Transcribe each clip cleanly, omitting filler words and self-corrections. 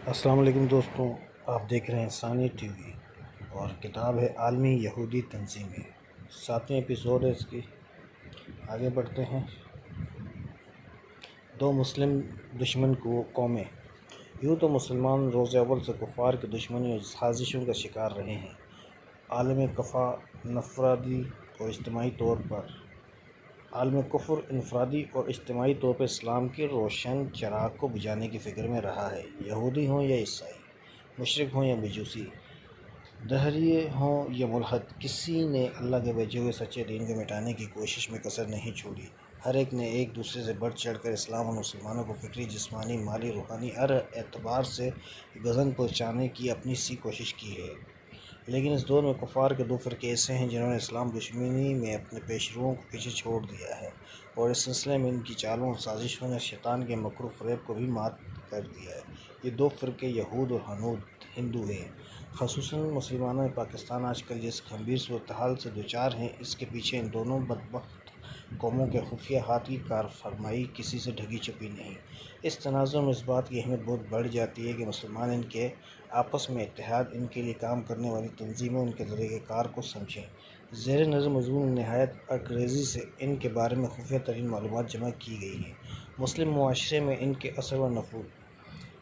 السلام علیکم دوستوں، آپ دیکھ رہے ہیں ثانی ٹی وی اور کتاب ہے عالمی یہودی تنظیمیں، 7ویں ایپیسوڈ ہے اس کی۔ آگے بڑھتے ہیں۔ دو مسلم دشمن کو قومیں۔ یوں تو مسلمان روز اول سے کفار کی دشمنی اور سازشوں کا شکار رہے ہیں۔ عالم کفر انفرادی اور اجتماعی طور پر اسلام کے روشن چراغ کو بجھانے کی فکر میں رہا ہے۔ یہودی ہوں یا عیسائی، مشرک ہوں یا مجوسی، دہریے ہوں یا ملحد، کسی نے اللہ کے بھیجے ہوئے سچے دین کو مٹانے کی کوشش میں کسر نہیں چھوڑی۔ ہر ایک نے ایک دوسرے سے بڑھ چڑھ کر اسلام اور مسلمانوں کو فکری، جسمانی، مالی، روحانی ہر اعتبار سے گزن پہنچانے کی اپنی سی کوشش کی ہے۔ لیکن اس دور میں کفار کے دو فرقے ایسے ہیں جنہوں نے اسلام دشمنی میں اپنے پیشروؤں کو پیچھے چھوڑ دیا ہے، اور اس سلسلے میں ان کی چالوں اور سازشوں نے شیطان کے مکر و فریب کو بھی مات کر دیا ہے۔ یہ دو فرقے یہود اور ہنود ہندو ہیں۔ خصوصاً مسلمان پاکستان آج کل جس گھمبیر صورتحال سے دوچار ہیں، اس کے پیچھے ان دونوں بدبخت قوموں کے خفیہ ہاتھ کی کارفرمائی کسی سے ڈھکی چھپی نہیں۔ اس تناظر میں اس بات کی اہمیت بہت بڑھ جاتی ہے کہ مسلمان ان کے آپس میں اتحاد، ان کے لیے کام کرنے والی تنظیمیں، ان کے طریقہ کار کو سمجھیں۔ زیر نظر مضمون نہایت عرقریزی سے ان کے بارے میں خفیہ ترین معلومات جمع کی گئی ہیں۔ مسلم معاشرے میں ان کے اثر و نفوذ،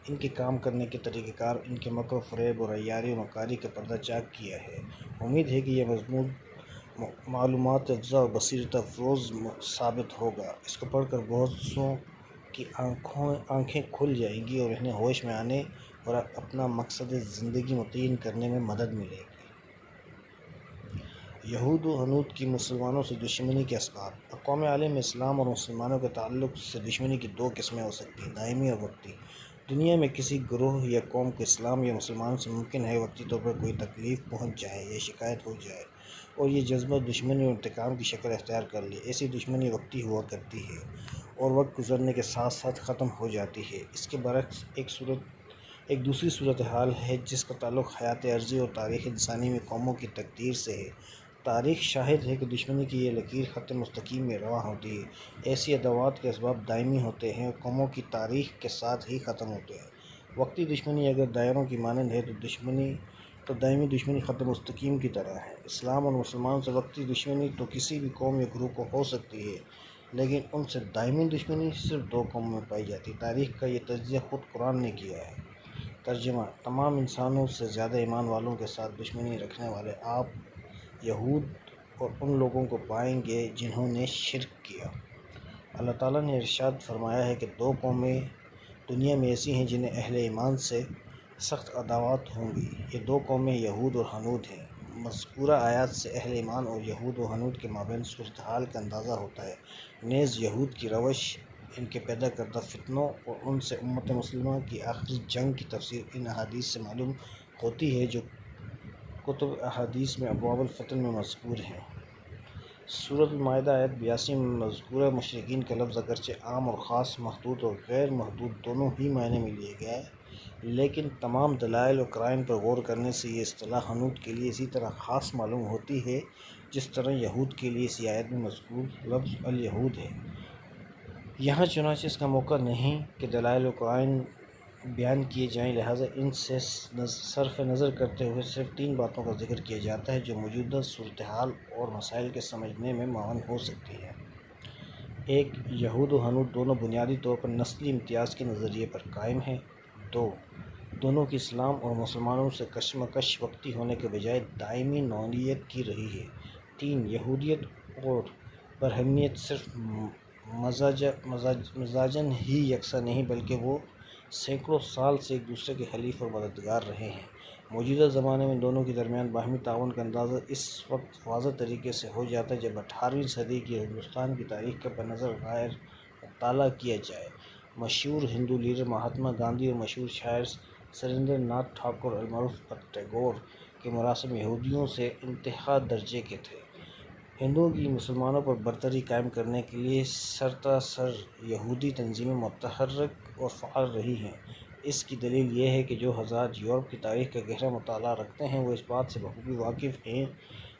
ان کے کام کرنے کے طریقہ کار، ان کے مکر و فریب اور عیاری و مکاری کا پردہ چاک کیا ہے۔ امید ہے کہ یہ مضمون معلومات افزا اور بصیرت افروز ثابت ہوگا۔ اس کو پڑھ کر بہت سوں کی آنکھیں کھل جائیں گی اور انہیں ہوش میں آنے اور اپنا مقصد زندگی متعین کرنے میں مدد ملے گی۔ یہود و ہنود کی مسلمانوں سے دشمنی کے اسباب۔ اقوام عالم میں اسلام اور مسلمانوں کے تعلق سے دشمنی کی دو قسمیں ہو سکتی ہیں: دائمی اور وقتی۔ دنیا میں کسی گروہ یا قوم کو اسلام یا مسلمانوں سے ممکن ہے وقتی طور پر کوئی تکلیف پہنچ جائے یا شکایت ہو جائے اور یہ جذبہ دشمنی اور انتقام کی شکل اختیار کر لے۔ ایسی دشمنی وقتی ہوا کرتی ہے اور وقت گزرنے کے ساتھ ساتھ ختم ہو جاتی ہے۔ اس کے برعکس ایک دوسری صورتحال ہے جس کا تعلق حیات عرضی اور تاریخ انسانی میں قوموں کی تقدیر سے ہے۔ تاریخ شاہد ہے کہ دشمنی کی یہ لکیر خط مستقیم میں رواں ہوتی ہے۔ ایسی عداوت کے اسباب دائمی ہوتے ہیں اور قوموں کی تاریخ کے ساتھ ہی ختم ہوتے ہیں۔ وقتی دشمنی اگر دائروں کی مانند ہے تو دائمی دشمنی خط مستقیم کی طرح ہے۔ اسلام اور مسلمانوں سے وقتی دشمنی تو کسی بھی قوم یا گروہ کو ہو سکتی ہے، لیکن ان سے دائمی دشمنی صرف دو قوموں میں پائی جاتی ہے۔ تاریخ کا یہ تجزیہ خود قرآن نے کیا ہے۔ ترجمہ: تمام انسانوں سے زیادہ ایمان والوں کے ساتھ دشمنی رکھنے والے آپ یہود اور ان لوگوں کو پائیں گے جنہوں نے شرک کیا۔ اللہ تعالیٰ نے ارشاد فرمایا ہے کہ دو قومیں دنیا میں ایسی ہیں جنہیں اہل ایمان سے سخت عداوت ہوں گی۔ یہ دو قومیں یہود اور ہنود ہیں۔ مذکورہ آیات سے اہل ایمان اور یہود و ہنود کے مابین صورتحال کا اندازہ ہوتا ہے۔ نیز یہود کی روش، ان کے پیدا کردہ فتنوں اور ان سے امت مسلمہ کی آخری جنگ کی تفصیل ان احادیث سے معلوم ہوتی ہے جو کتب احادیث میں ابواب الفتن میں مذکور ہیں۔ سورۃ المائدہ آیت 82 میں مذکورہ مشرکین کا لفظ اگرچہ عام اور خاص، محدود اور غیر محدود دونوں ہی معنی میں لیا گیا ہے، لیکن تمام دلائل اور قرائن پر غور کرنے سے یہ اصطلاح ہنود کے لیے اسی طرح خاص معلوم ہوتی ہے جس طرح یہود کے لیے اسی آیت میں مذکور لفظ الیہود ہے۔ یہاں چنانچہ اس کا موقع نہیں کہ دلائل اور قرائن بیان کیے جائیں، لہٰذا ان سے صرف نظر کرتے ہوئے صرف تین باتوں کا ذکر کیا جاتا ہے جو موجودہ صورتحال اور مسائل کے سمجھنے میں معاون ہو سکتی ہیں۔ 1. یہود و ہنود دونوں بنیادی طور پر نسلی امتیاز کے نظریے پر قائم ہیں۔ 2. دونوں کی اسلام اور مسلمانوں سے کشمکش وقتی ہونے کے بجائے دائمی نوعیت کی رہی ہے۔ 3. یہودیت اور برہمنیت صرف مزاجاً ہی یکساں نہیں بلکہ وہ سینکڑوں سال سے ایک دوسرے کے حلیف اور مددگار رہے ہیں۔ موجودہ زمانے میں دونوں کے درمیان باہمی تعاون کا اندازہ اس وقت واضح طریقے سے ہو جاتا ہے جب 18ویں صدی کی ہندوستان کی تاریخ کا بنظر غور مطالعہ کیا جائے۔ مشہور ہندو لیڈر مہاتما گاندھی اور مشہور شاعر سریندر ناتھ ٹھاکر المعروف ٹیگور کے مراسم یہودیوں سے انتہا درجے کے تھے۔ ہندوؤں کی مسلمانوں پر برتری قائم کرنے کے لیے سرتاسر یہودی تنظیمیں متحرک اور فعال رہی ہیں۔ اس کی دلیل یہ ہے کہ جو حضرات یورپ کی تاریخ کا گہرا مطالعہ رکھتے ہیں وہ اس بات سے بخوبی واقف ہیں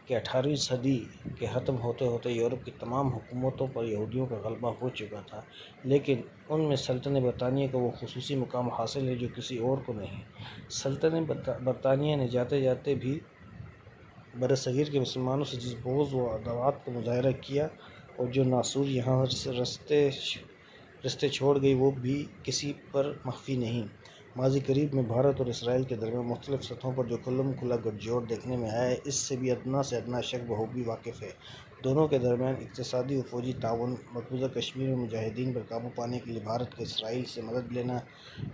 کہ کہ 18ویں صدی کے ختم ہوتے ہوتے یورپ کی تمام حکومتوں پر یہودیوں کا غلبہ ہو چکا تھا، لیکن ان میں سلطنت برطانیہ کا وہ خصوصی مقام حاصل ہے جو کسی اور کو نہیں۔ سلطنت برطانیہ نے جاتے جاتے بھی برصغیر کے مسلمانوں سے جس بغض و عداوت کا مظاہرہ کیا اور جو ناسور یہاں رستے چھوڑ گئی، وہ بھی کسی پر مخفی نہیں۔ ماضی قریب میں بھارت اور اسرائیل کے درمیان مختلف سطحوں پر جو کھلم کھلا گٹھ جوڑ دیکھنے میں آیا ہے، اس سے بھی ادنیٰ سے ادنیٰ شخص بخوبی واقف ہے۔ دونوں کے درمیان اقتصادی و فوجی تعاون، مقبوضہ کشمیر میں مجاہدین پر قابو پانے کے لیے بھارت کا اسرائیل سے مدد لینا،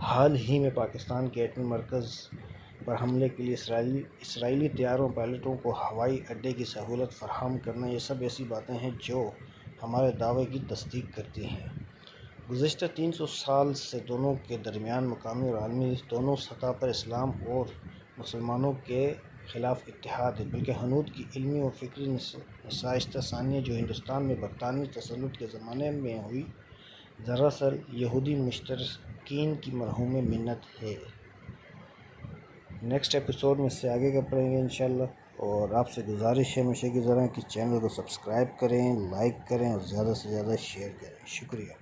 حال ہی میں پاکستان کے ایٹمی مرکز پر حملے کے لیے اسرائیلی طیاروں پائلٹوں کو ہوائی اڈے کی سہولت فراہم کرنا، یہ سب ایسی باتیں ہیں جو ہمارے دعوے کی تصدیق کرتی ہیں۔ گزشتہ 300 سال سے دونوں کے درمیان مقامی اور عالمی دونوں سطح پر اسلام اور مسلمانوں کے خلاف اتحاد ہے، بلکہ ہنود کی علمی و فکری نشستہ ثانیہ جو ہندوستان میں برطانوی تسلط کے زمانے میں ہوئی، دراصل یہودی مشترکین کی مرہون منت ہے۔ نیکسٹ ایپیسوڈ میں اس سے آگے کا پڑھیں گے انشاءاللہ، اور آپ سے گزارش ہے ہمیشہ کی طرح کہ چینل کو سبسکرائب کریں، لائک کریں اور زیادہ سے زیادہ شیئر کریں۔ شکریہ۔